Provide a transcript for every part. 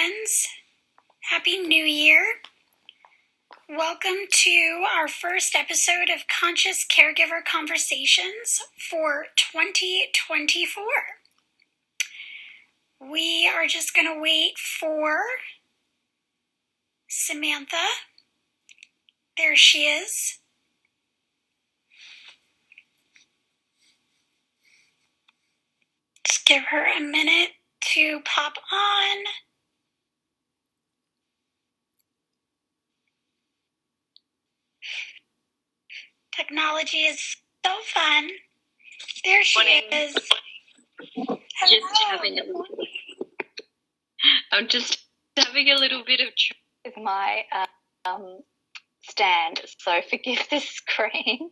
friends. Happy New Year. Welcome to our first episode of Conscious Caregiver Conversations for 2024. We are just going to wait for Samantha. There she is. Just give her a minute to pop on. Technology is so fun. There she is. I'm just having a little bit of trouble with my stand, so forgive the screen.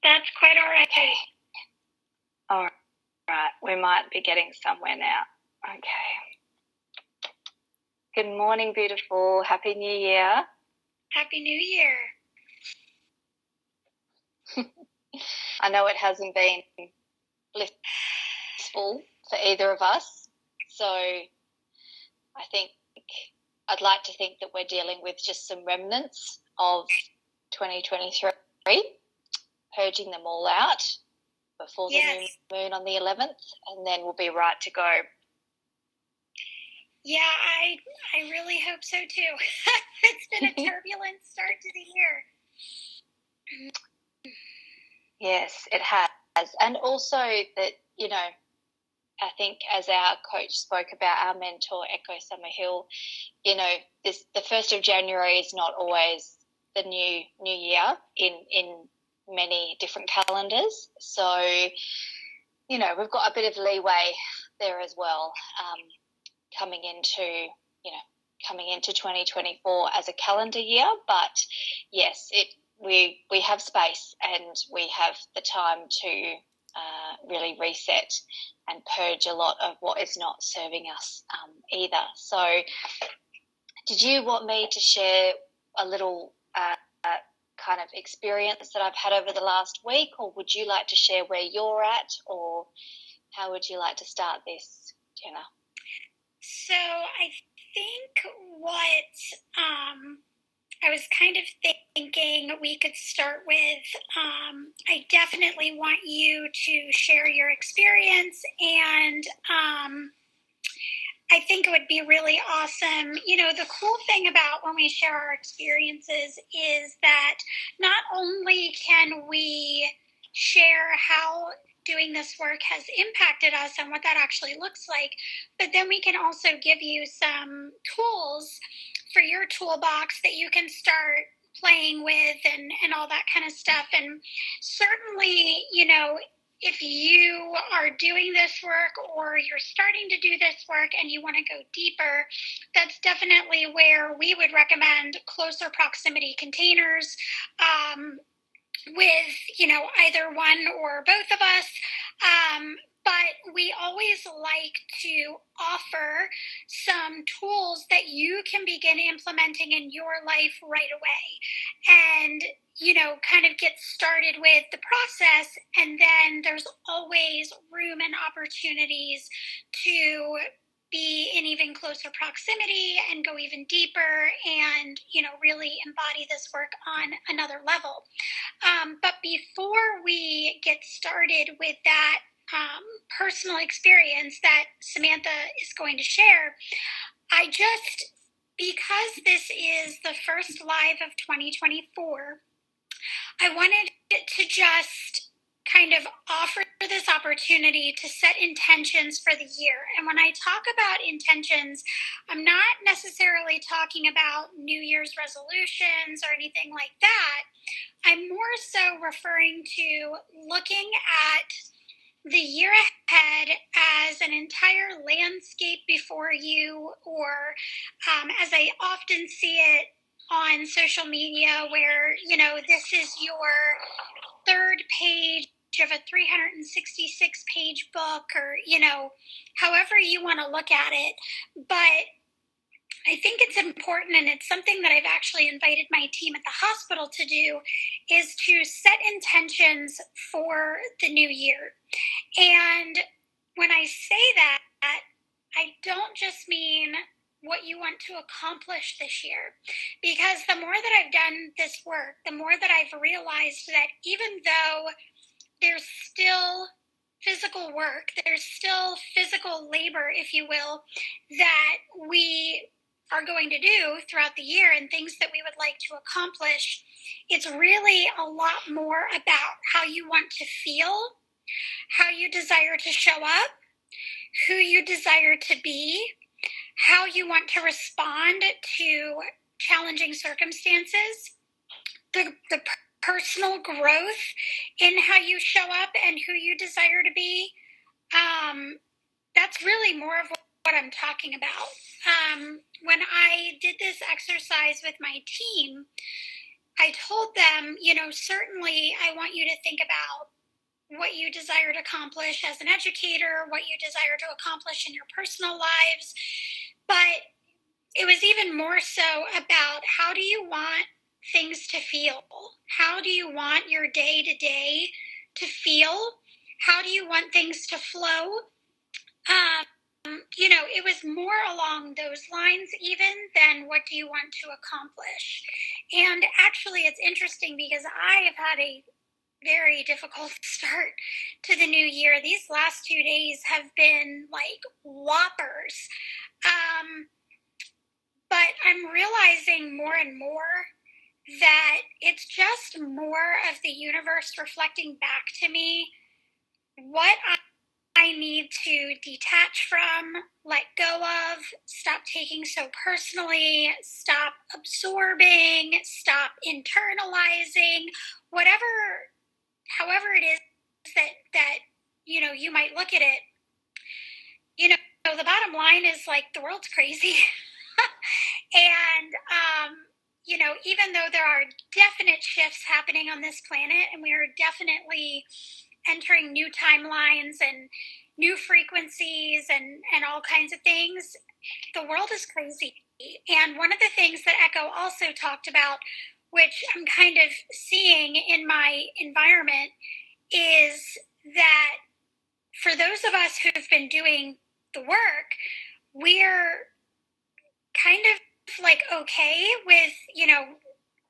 That's quite all right. Okay. All right, we might be getting somewhere now. Okay. Good morning, beautiful. Happy New Year. Happy New Year. I know it hasn't been blissful for either of us, so I think I'd like to think that we're dealing with just some remnants of 2023, purging them all out before the new moon on the 11th, and then we'll be right to go. Yeah, I really hope so too. It's been a turbulent start to the year. Yes, it has. And also that, I think as our coach spoke about, our mentor, Echo Summerhill, the 1st of January is not always the new year in many different calendars. So, we've got a bit of leeway there as well, coming into 2024 as a calendar year. But yes, we have space and we have the time to really reset and purge a lot of what is not serving us either. So did you want me to share a little kind of experience that I've had over the last week, or would you like to share where you're at, or how would you like to start this, Jenna? So I think what I was kind of thinking we could start with, I definitely want you to share your experience, and I think it would be really awesome. The cool thing about when we share our experiences is that not only can we share how doing this work has impacted us and what that actually looks like, but then we can also give you some tools for your toolbox that you can start playing with and all that kind of stuff. And certainly, if you are doing this work or you're starting to do this work and you want to go deeper, that's definitely where we would recommend closer proximity containers with, either one or both of us. But we always like to offer some tools that you can begin implementing in your life right away. And kind of get started with the process, and then there's always room and opportunities to be in even closer proximity and go even deeper and, really embody this work on another level. But before we get started with that personal experience that Samantha is going to share, because this is the first live of 2024, I wanted to just kind of offer this opportunity to set intentions for the year. And when I talk about intentions, I'm not necessarily talking about New Year's resolutions or anything like that. I'm more so referring to looking at the year ahead as an entire landscape before you, or as I often see it on social media, where, this is your third page of a 366 page book, or, however you want to look at it. But I think it's important, and it's something that I've actually invited my team at the hospital to do, is to set intentions for the new year. And when I say that, I don't just mean what you want to accomplish this year. Because the more that I've done this work, the more that I've realized that even though there's still physical work, there's still physical labor, if you will, that we are going to do throughout the year and things that we would like to accomplish, it's really a lot more about how you want to feel, how you desire to show up, who you desire to be, how you want to respond to challenging circumstances, the personal growth in how you show up and who you desire to be. That's really more of what I'm talking about. When I did this exercise with my team, I told them, certainly I want you to think about what you desire to accomplish as an educator, what you desire to accomplish in your personal lives. But it was even more so about how do you want things to feel? How do you want your day to day to feel? How do you want things to flow? It was more along those lines even than what do you want to accomplish. And actually, it's interesting because I have had a very difficult start to the new year. These last 2 days have been like whoppers. But I'm realizing more and more that it's just more of the universe reflecting back to me what I need to detach from, let go of, stop taking so personally, stop absorbing, stop internalizing, however it is that you might look at it. The bottom line is like the world's crazy. And, even though there are definite shifts happening on this planet and we are definitely entering new timelines and new frequencies and all kinds of things, the world is crazy. And one of the things that Echo also talked about, which I'm kind of seeing in my environment, is that for those of us who've been doing the work, we're kind of like okay with,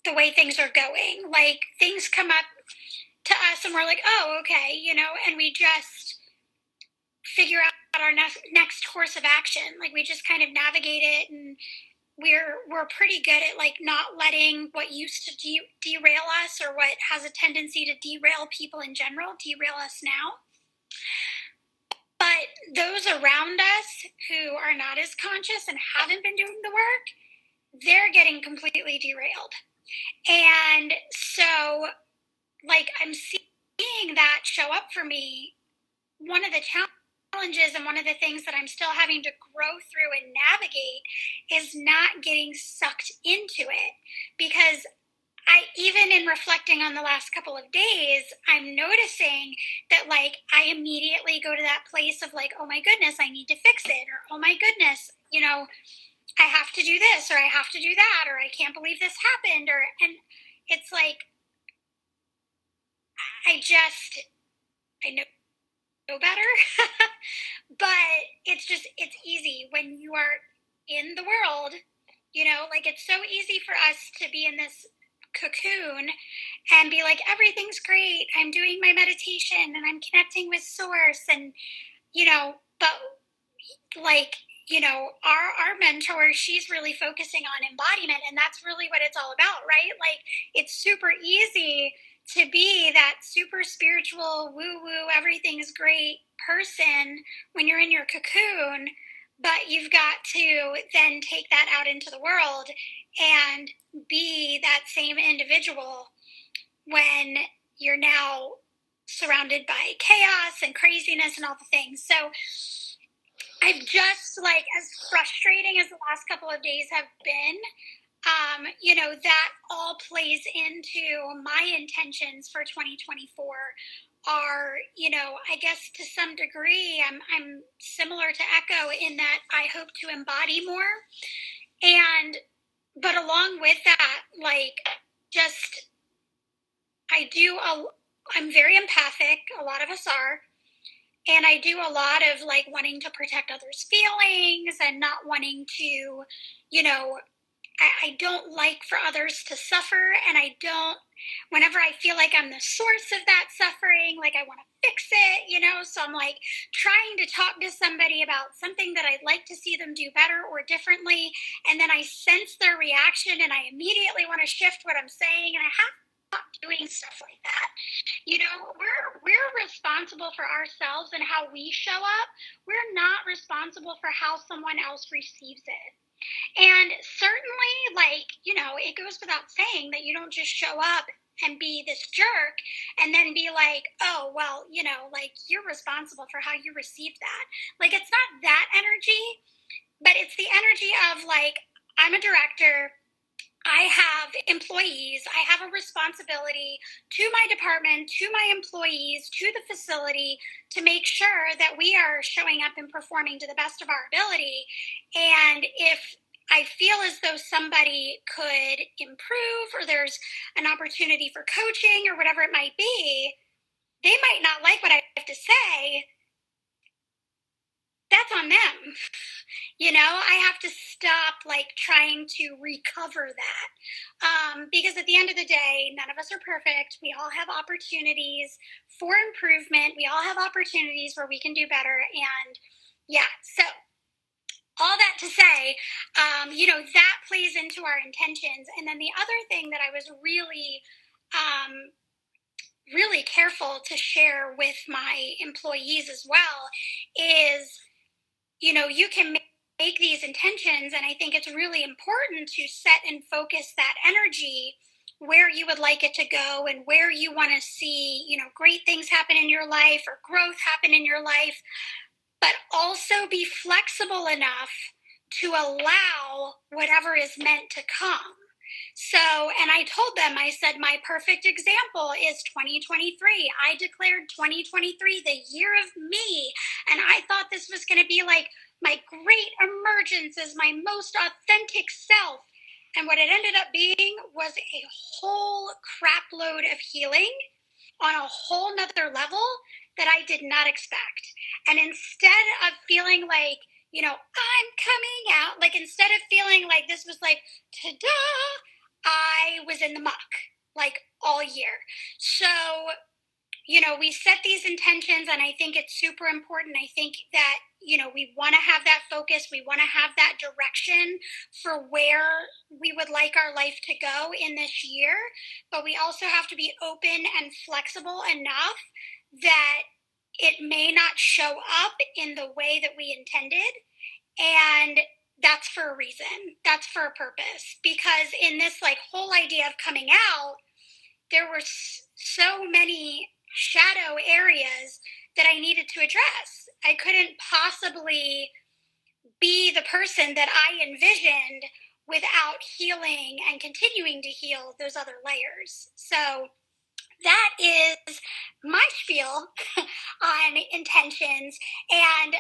the way things are going. Like things come up to us and we're like, oh, okay, and we just figure out our next course of action. Like we just kind of navigate it, and we're pretty good at like not letting what used to derail us or what has a tendency to derail people in general derail us now. But those around us who are not as conscious and haven't been doing the work, they're getting completely derailed. And so, like, I'm seeing that show up for me. One of the challenges and one of the things that I'm still having to grow through and navigate is not getting sucked into it. Because even in reflecting on the last couple of days, I'm noticing that like I immediately go to that place of like, oh my goodness, I need to fix it, or oh my goodness, I have to do this, or I have to do that, or I can't believe this happened, and it's like I know better. But it's easy when you are in the world, like it's so easy for us to be in this cocoon and be like, everything's great, I'm doing my meditation and I'm connecting with source, and but like our mentor, she's really focusing on embodiment, and that's really what it's all about, right? Like it's super easy to be that super spiritual woo woo everything's great person when you're in your cocoon, but you've got to then take that out into the world and be that same individual when you're now surrounded by chaos and craziness and all the things. So I've just like, as frustrating as the last couple of days have been, that all plays into my intentions for 2024 are, I guess to some degree, I'm similar to Echo in that I hope to embody more. But along with that, like, just, I'm very empathic. A lot of us are. And I do a lot of like wanting to protect others' feelings and not wanting to, you know, I don't like for others to suffer, and I don't, whenever I feel like I'm the source of that suffering, like I want to fix it, so I'm like trying to talk to somebody about something that I'd like to see them do better or differently, and then I sense their reaction and I immediately want to shift what I'm saying, and I have to stop doing stuff like that. We're responsible for ourselves and how we show up. We're not responsible for how someone else receives it. And certainly, it goes without saying that you don't just show up and be this jerk and then be like, oh, well, you're responsible for how you received that. Like, it's not that energy, but it's the energy of like, I'm a director. I have employees. I have a responsibility to my department, to my employees, to the facility to make sure that we are showing up and performing to the best of our ability. And if I feel as though somebody could improve or there's an opportunity for coaching or whatever it might be, they might not like what I have to say. That's on them. I have to stop like trying to recover that. Because at the end of the day, none of us are perfect. We all have opportunities for improvement. We all have opportunities where we can do better. And yeah, so all that to say, that plays into our intentions. And then the other thing that I was really, really careful to share with my employees as well is, you can make these intentions, and I think it's really important to set and focus that energy where you would like it to go and where you want to see, great things happen in your life or growth happen in your life, but also be flexible enough to allow whatever is meant to come. So, and I told them, I said, my perfect example is 2023. I declared 2023 the year of me. And I thought this was going to be like my great emergence as my most authentic self. And what it ended up being was a whole crap load of healing on a whole nother level that I did not expect. And instead of feeling like, I'm coming out, like instead of feeling like this was like, ta-da, I was in the muck like all year. So, we set these intentions, and I think it's super important. I think that, we want to have that focus. We want to have that direction for where we would like our life to go in this year. But we also have to be open and flexible enough that it may not show up in the way that we intended. And that's for a reason. That's for a purpose. Because in this like whole idea of coming out, there were so many shadow areas that I needed to address. I couldn't possibly be the person that I envisioned without healing and continuing to heal those other layers. So that is my spiel on intentions. And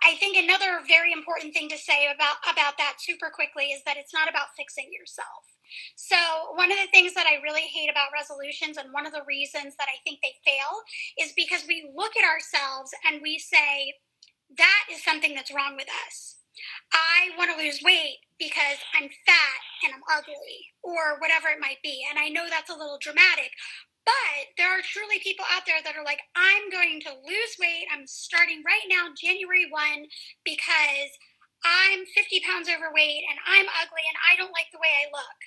I think another very important thing to say about that super quickly is that it's not about fixing yourself. So one of the things that I really hate about resolutions, and one of the reasons that I think they fail, is because we look at ourselves and we say, that is something that's wrong with us. I want to lose weight because I'm fat and I'm ugly, or whatever it might be. And I know that's a little dramatic, but there are truly people out there that are like, I'm going to lose weight. I'm starting right now, January 1, because I'm 50 pounds overweight and I'm ugly and I don't like the way I look.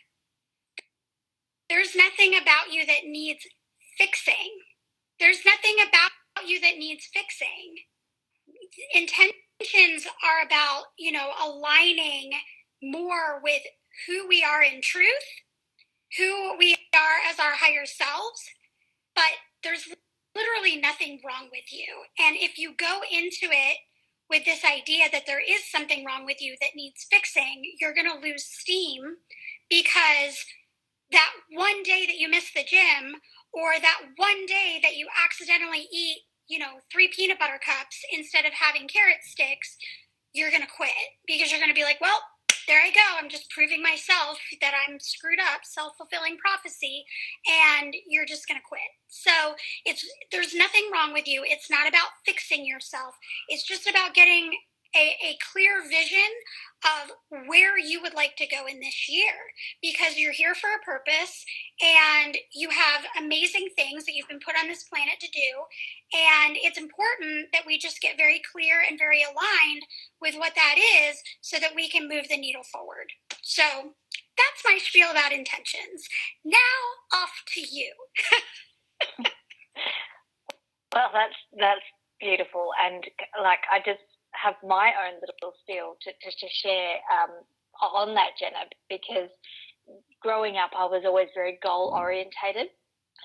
There's nothing about you that needs fixing. There's nothing about you that needs fixing. Intentions are about, aligning more with who we are in truth, who we are as our higher selves, but there's literally nothing wrong with you. And if you go into it with this idea that there is something wrong with you that needs fixing, you're going to lose steam, because that one day that you miss the gym, or that one day that you accidentally eat, 3 peanut butter cups instead of having carrot sticks, you're going to quit, because you're going to be like, well, there I go. I'm just proving myself that I'm screwed up, self-fulfilling prophecy, and you're just going to quit. So there's nothing wrong with you. It's not about fixing yourself. It's just about getting a clear vision of where you would like to go in this year, because you're here for a purpose and you have amazing things that you've been put on this planet to do. And it's important that we just get very clear and very aligned with what that is so that we can move the needle forward. So that's my spiel about intentions. Now off to you. Well, that's beautiful, and like I just have my own little spiel to share on that, Jenna, because growing up I was always very goal orientated,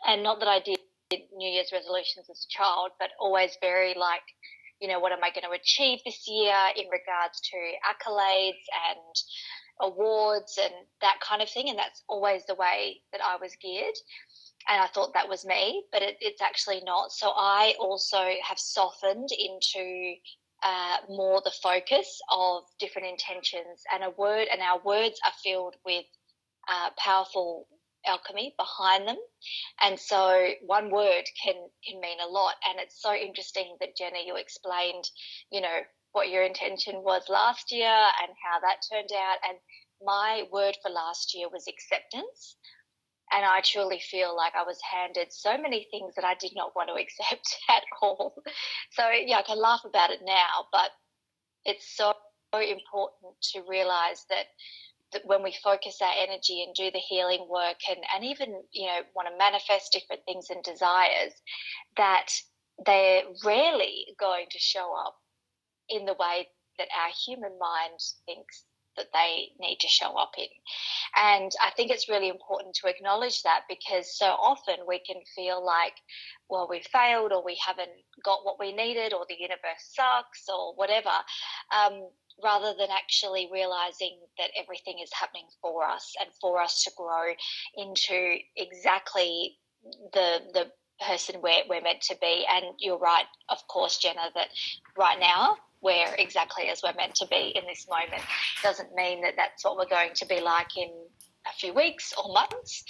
and not that I did New Year's resolutions as a child, but always very like, you know, what am I going to achieve this year in regards to accolades and awards and that kind of thing, and that's always the way that I was geared. And I thought that was me, but it's actually not. So I also have softened into more the focus of different intentions, and our words are filled with powerful alchemy behind them. And so one word can mean a lot. And it's so interesting that, Jenna, you explained, you know, what your intention was last year and how that turned out. And my word for last year was acceptance. And I truly feel like I was handed so many things that I did not want to accept at all. So, yeah, I can laugh about it now, but it's so important to realize that when we focus our energy and do the healing work and even, you know, want to manifest different things and desires, that they're rarely going to show up in the way that our human mind thinks that they need to show up in. And I think it's really important to acknowledge that, because so often we can feel like, well, we've failed, or we haven't got what we needed, or the universe sucks, or whatever, rather than actually realizing that everything is happening for us and for us to grow into exactly the person we're meant to be. And you're right, of course, Jenna, that right now we're exactly as we're meant to be in this moment. Doesn't mean that that's what we're going to be like in a few weeks or months.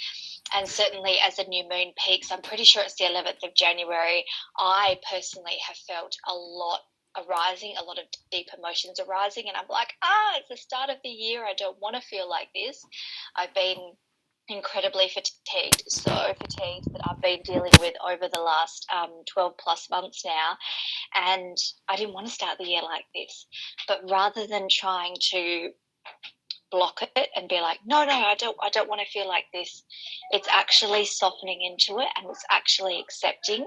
And certainly as a new moon peaks, I'm pretty sure it's the 11th of January, I personally have felt a lot arising, a lot of deep emotions arising, and I'm like, it's the start of the year, I don't want to feel like this. I've been incredibly fatigued, so fatigued, that I've been dealing with over the last 12 plus months now, and I didn't want to start the year like this. But rather than trying to block it and be like, no, I don't want to feel like this, it's actually softening into it, and it's actually accepting,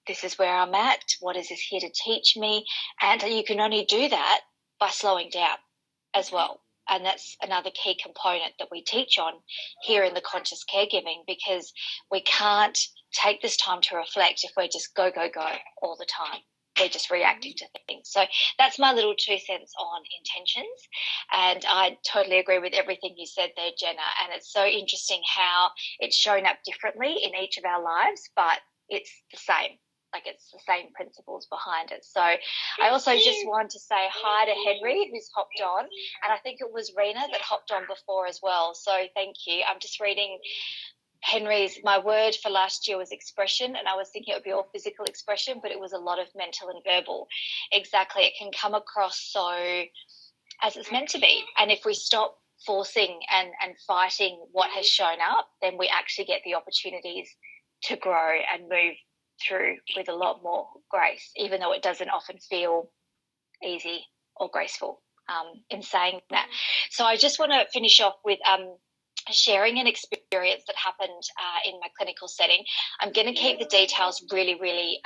this is where I'm at, what is this here to teach me? And you can only do that by slowing down as well. And that's another key component that we teach on here in the Conscious Caregiving, because we can't take this time to reflect if we're just go all the time. We're just reacting to things. So that's my little 2 cents on intentions. And I totally agree with everything you said there, Jenna. And it's so interesting how it's shown up differently in each of our lives, but it's the same. Like, it's the same principles behind it. So I also just want to say hi to Henry, who's hopped on, and I think it was Rena that hopped on before as well. So thank you. I'm just reading Henry's, my word for last year was expression, and I was thinking it would be all physical expression, but it was a lot of mental and verbal. Exactly. It can come across so as it's meant to be. And if we stop forcing and fighting what has shown up, then we actually get the opportunities to grow and move through with a lot more grace, even though it doesn't often feel easy or graceful in saying that. So I just want to finish off with sharing an experience that happened in my clinical setting. I'm going to keep the details really, really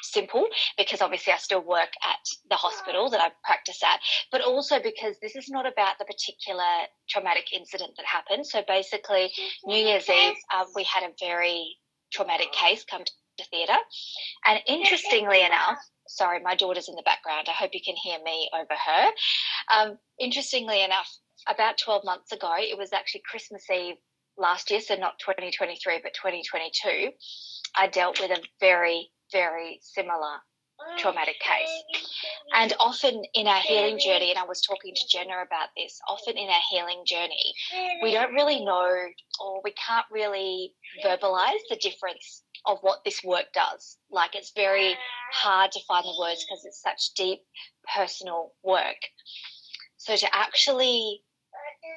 simple, because obviously I still work at the hospital that I practice at, but also because this is not about the particular traumatic incident that happened. So basically, New Year's Eve, we had a very traumatic case come to theatre, and interestingly enough, sorry, my daughter's in the background, I hope you can hear me over her. Interestingly enough, about 12 months ago, it was actually Christmas Eve last year, so not 2023 but 2022, I dealt with a very, very similar traumatic case. And often in our healing journey, and I was talking to Jenna about this, often in our healing journey, we don't really know, or we can't really verbalize the difference of what this work does. Like, it's very hard to find the words because it's such deep personal work. So to actually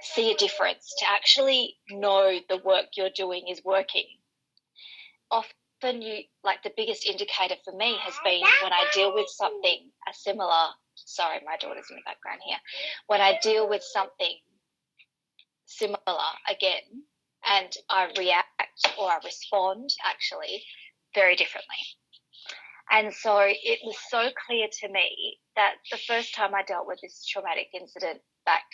see a difference, to actually know the work you're doing is working, often the biggest indicator for me has been when I deal with something sorry, my daughter's in the background here, when I deal with something similar again, and I react or I respond actually very differently. And so it was so clear to me that the first time I dealt with this traumatic incident back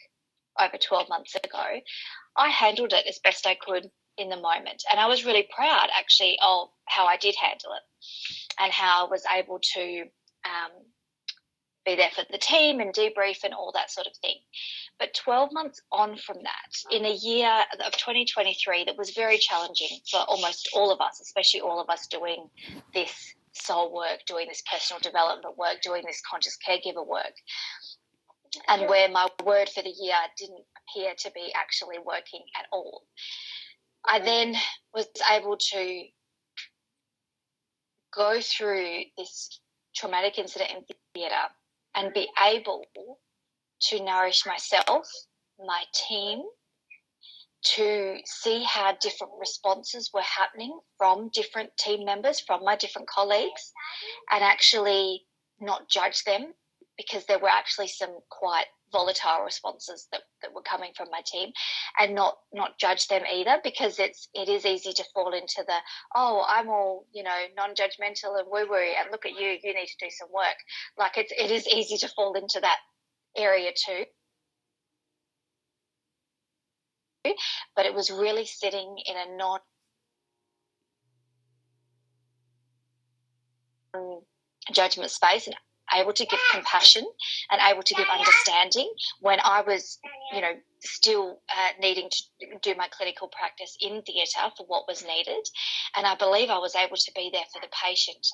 over 12 months ago, I handled it as best I could in the moment. And I was really proud actually of how I did handle it and how I was able to be there for the team and debrief and all that sort of thing. But 12 months on from that, in a year of 2023 that was very challenging for almost all of us, especially all of us doing this soul work, doing this personal development work, doing this conscious caregiver work, and where my word for the year didn't appear to be actually working at all. I then was able to go through this traumatic incident in theatre and be able to nourish myself, my team, to see how different responses were happening from different team members, from my different colleagues, and actually not judge them, because there were actually some quite volatile responses that were coming from my team, and not judge them either, because it is easy to fall into the, oh, I'm all, non-judgmental and woo-woo, and look at you need to do some work. Like, it is easy to fall into that area too. But it was really sitting in a non-judgment space and able to give compassion and able to give understanding when I was, still needing to do my clinical practice in theatre for what was needed. And I believe I was able to be there for the patient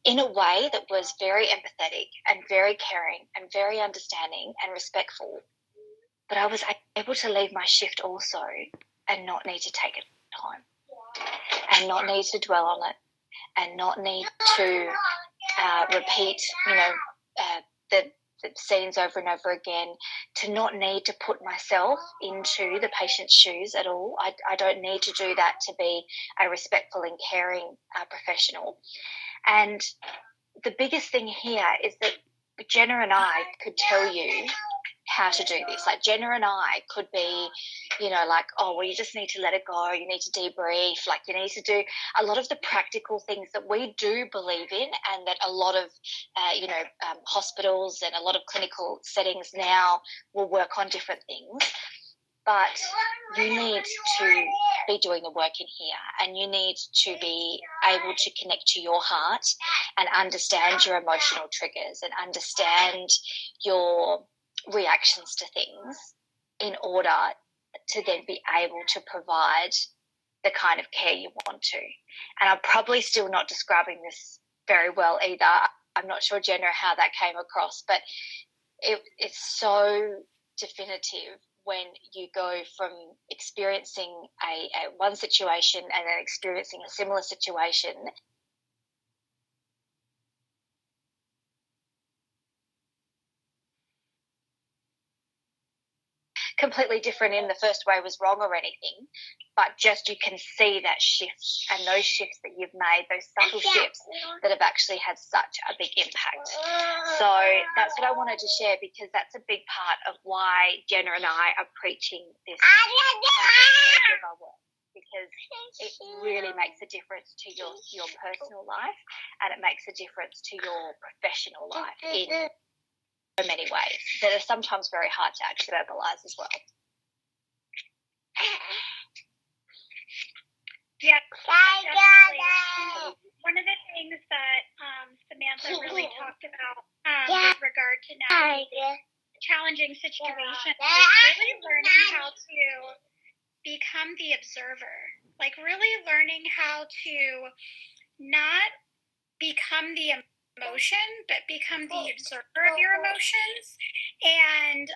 in a way that was very empathetic and very caring and very understanding and respectful. But I was able to leave my shift also and not need to take it home and not need to dwell on it and not need to repeat, the scenes over and over again, to not need to put myself into the patient's shoes at all. I don't need to do that to be a respectful and caring professional. And the biggest thing here is that Jenna and I could tell you how to do this. Like, Jenna and I could be, you just need to let it go. You need to debrief. Like, you need to do a lot of the practical things that we do believe in, and that a lot of, hospitals and a lot of clinical settings now will work on different things. But you need to be doing the work in here, and you need to be able to connect to your heart and understand your emotional triggers and understand your reactions to things in order to then be able to provide the kind of care you want to. And I'm probably still not describing this very well either. I'm not sure, Jenna, how that came across, but it's so definitive when you go from experiencing a one situation and then experiencing a similar situation completely different. In the first way was wrong or anything, but just you can see that shift, and those shifts that you've made, those subtle shifts that have actually had such a big impact. So that's what I wanted to share, because that's a big part of why Jenna and I are preaching this conscious caregiver work, because it really makes a difference to your personal life, and it makes a difference to your professional life in so many ways that are sometimes very hard to actually verbalize as well. Yeah, definitely. One of the things that Samantha really talked about with regard to navigating challenging situations is really learning how to become the observer, like really learning how to not become the emotion, but become the observer of your emotions and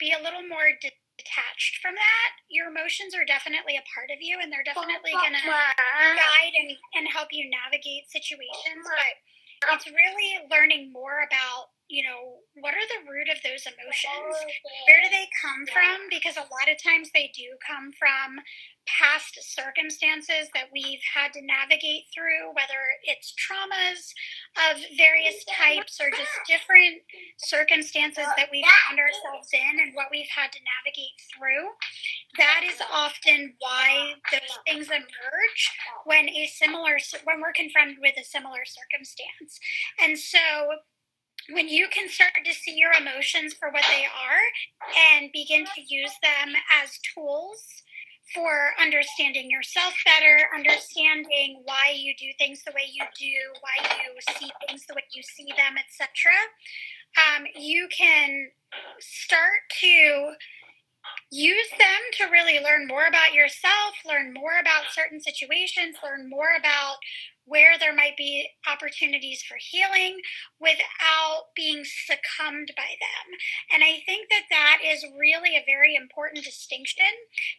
be a little more detached from that. Your emotions are definitely a part of you, and they're definitely going to guide and help you navigate situations, but it's really learning more about, what are the root of those emotions? Where do they come from? Because a lot of times they do come from past circumstances that we've had to navigate through, whether it's traumas of various types or just different circumstances that we've found ourselves in and what we've had to navigate through. That is often why those things emerge when we're confronted with a similar circumstance. And so when you can start to see your emotions for what they are and begin to use them as tools for understanding yourself better, understanding why you do things the way you do, why you see things the way you see them, etc., you can start to use them to really learn more about yourself, learn more about certain situations, learn more about where there might be opportunities for healing without being succumbed by them. And I think that that is really a very important distinction,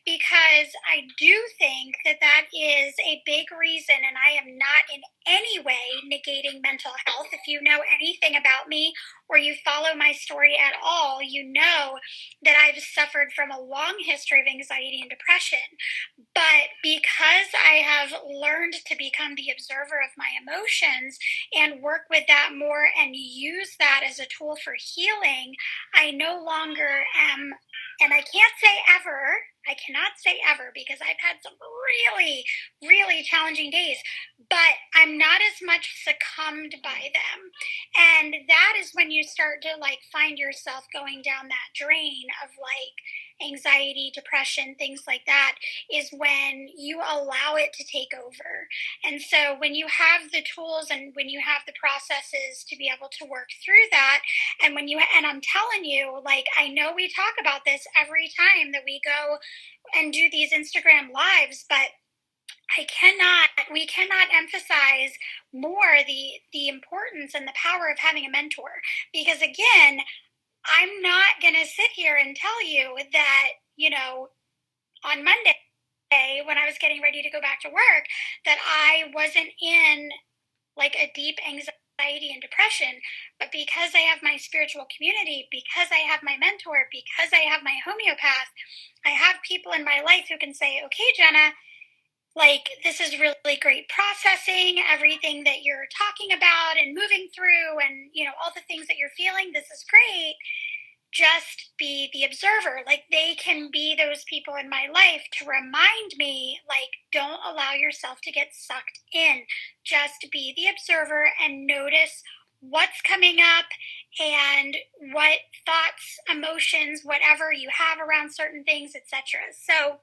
because I do think that that is a big reason, and I am not in any way negating mental health. If you know anything about me or you follow my story at all, you know that I've suffered from a long history of anxiety and depression. But because I have learned to become the observer of my emotions and work with that more and use that as a tool for healing, I no longer am, and I can't say ever, I cannot say ever because I've had some really, really challenging days, but I'm not as much succumbed by them. And that is when you start to find yourself going down that drain of anxiety, depression, things like that, is when you allow it to take over. And so when you have the tools and when you have the processes to be able to work through that, and I'm telling you, I know we talk about this every time that we go and do these Instagram lives, but we cannot emphasize more the importance and the power of having a mentor. Because again, I'm not going to sit here and tell you that, on Monday, when I was getting ready to go back to work, that I wasn't in a deep anxiety and depression. But because I have my spiritual community, because I have my mentor, because I have my homeopath, I have people in my life who can say, okay, Jenna, this is really great processing everything that you're talking about and moving through, and all the things that you're feeling. This is great. Just be the observer. They can be those people in my life to remind me, don't allow yourself to get sucked in. Just be the observer and notice what's coming up and what thoughts, emotions, whatever you have around certain things, etc. So,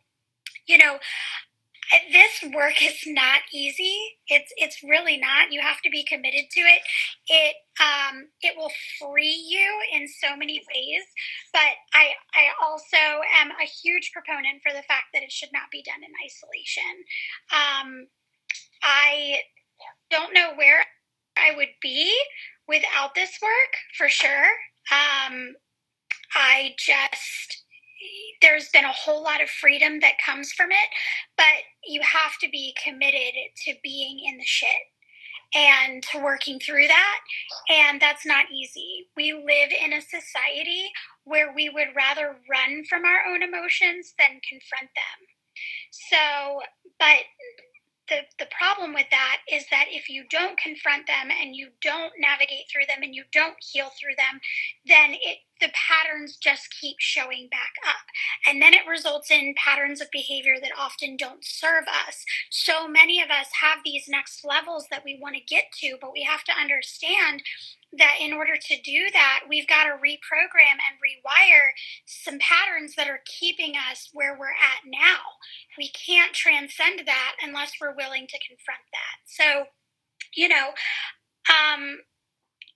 this work is not easy. It's really not. You have to be committed to it. It will free you in so many ways. But I also am a huge proponent for the fact that it should not be done in isolation. I don't know where I would be without this work, for sure. There's been a whole lot of freedom that comes from it, but you have to be committed to being in the shit and to working through that. And that's not easy. We live in a society where we would rather run from our own emotions than confront them. So, but the problem with that is that if you don't confront them and you don't navigate through them and you don't heal through them, then the patterns just keep showing back up. And then it results in patterns of behavior that often don't serve us. So many of us have these next levels that we want to get to, but we have to understand that in order to do that, we've got to reprogram and rewire some patterns that are keeping us where we're at now. We can't transcend that unless we're willing to confront that. So,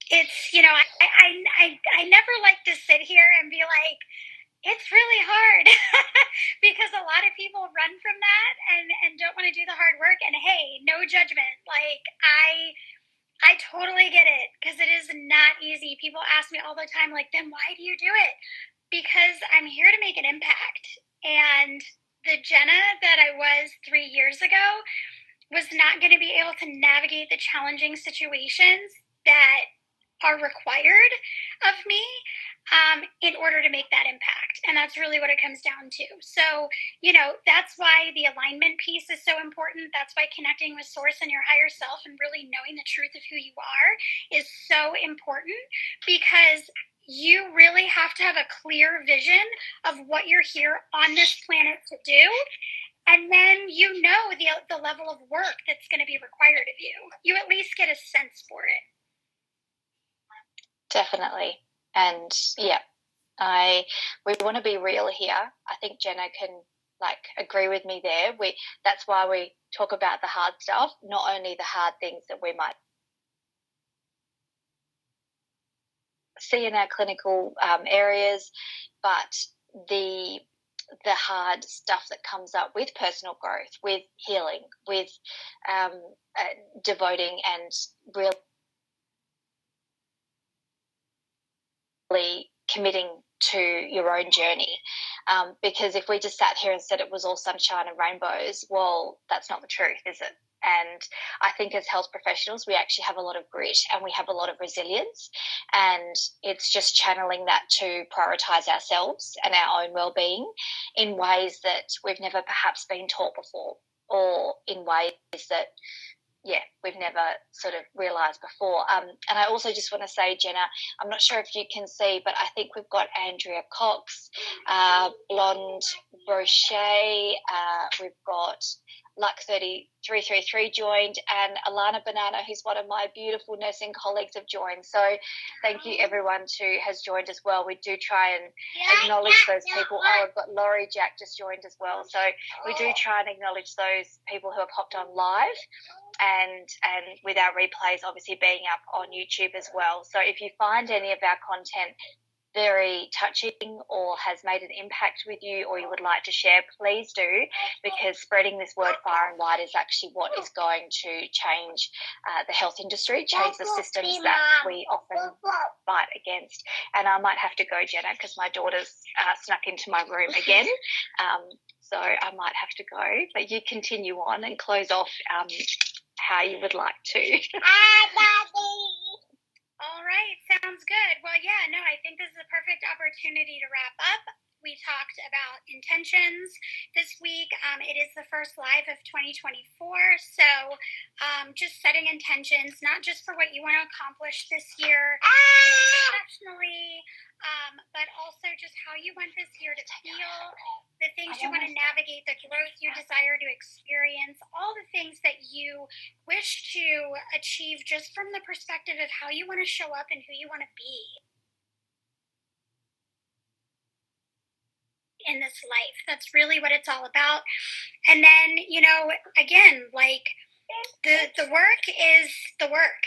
it's, I never like to sit here and be like, It's really hard because a lot of people run from that and don't want to do the hard work. And hey, no judgment. Like I totally get it because it is not easy. People ask me all the time, like, then why do you do it? Because I'm here to make an impact. And the Jenna that I was 3 years ago was not going to be able to navigate the challenging situations that are required of me in order to make that impact. And that's really what it comes down to. So, that's why the alignment piece is so important. That's why connecting with source and your higher self and really knowing the truth of who you are is so important, because you really have to have a clear vision of what you're here on this planet to do. And then the level of work that's going to be required of you. You at least get a sense for it. Definitely. And yeah, we want to be real here. I think Jenna can agree with me there. That's why we talk about the hard stuff, not only the hard things that we might see in our clinical areas, but the hard stuff that comes up with personal growth, with healing, with devoting and really committing to your own journey. Because if we just sat here and said it was all sunshine and rainbows, well, that's not the truth, is it? And I think as health professionals, we actually have a lot of grit and we have a lot of resilience. And it's just channeling that to prioritise ourselves and our own well-being in ways that we've never perhaps been taught before, or in ways that we've never sort of realised before. And I also just want to say, Jenna, I'm not sure if you can see, but I think we've got Andrea Cox, Blonde Brochet, we've got Luck3333 joined, and Alana Banana, who's one of my beautiful nursing colleagues, have joined. So thank you everyone who has joined as well. We do try and acknowledge those people. Oh, I've got Laurie Jack just joined as well. So we do try and acknowledge those people who have hopped on live, and with our replays obviously being up on YouTube as well. So if you find any of our content very touching or has made an impact with you, or you would like to share, please do, because spreading this word far and wide is actually what is going to change the health industry, change the systems that we often fight against. And I might have to go, Jenna, because my daughter's snuck into my room again. So I might have to go, but you continue on and close off how you would like to. All right, sounds good. Well, I think this is a perfect opportunity to wrap up. We talked about intentions this week. It is the first live of 2024. So just setting intentions, not just for what you want to accomplish this year professionally, but also just how you want this year to feel, the things you want to navigate, the growth you desire to experience, all the things that you wish to achieve just from the perspective of how you want to show up and who you want to be in this life. That's really what it's all about. And then, again, the work is the work.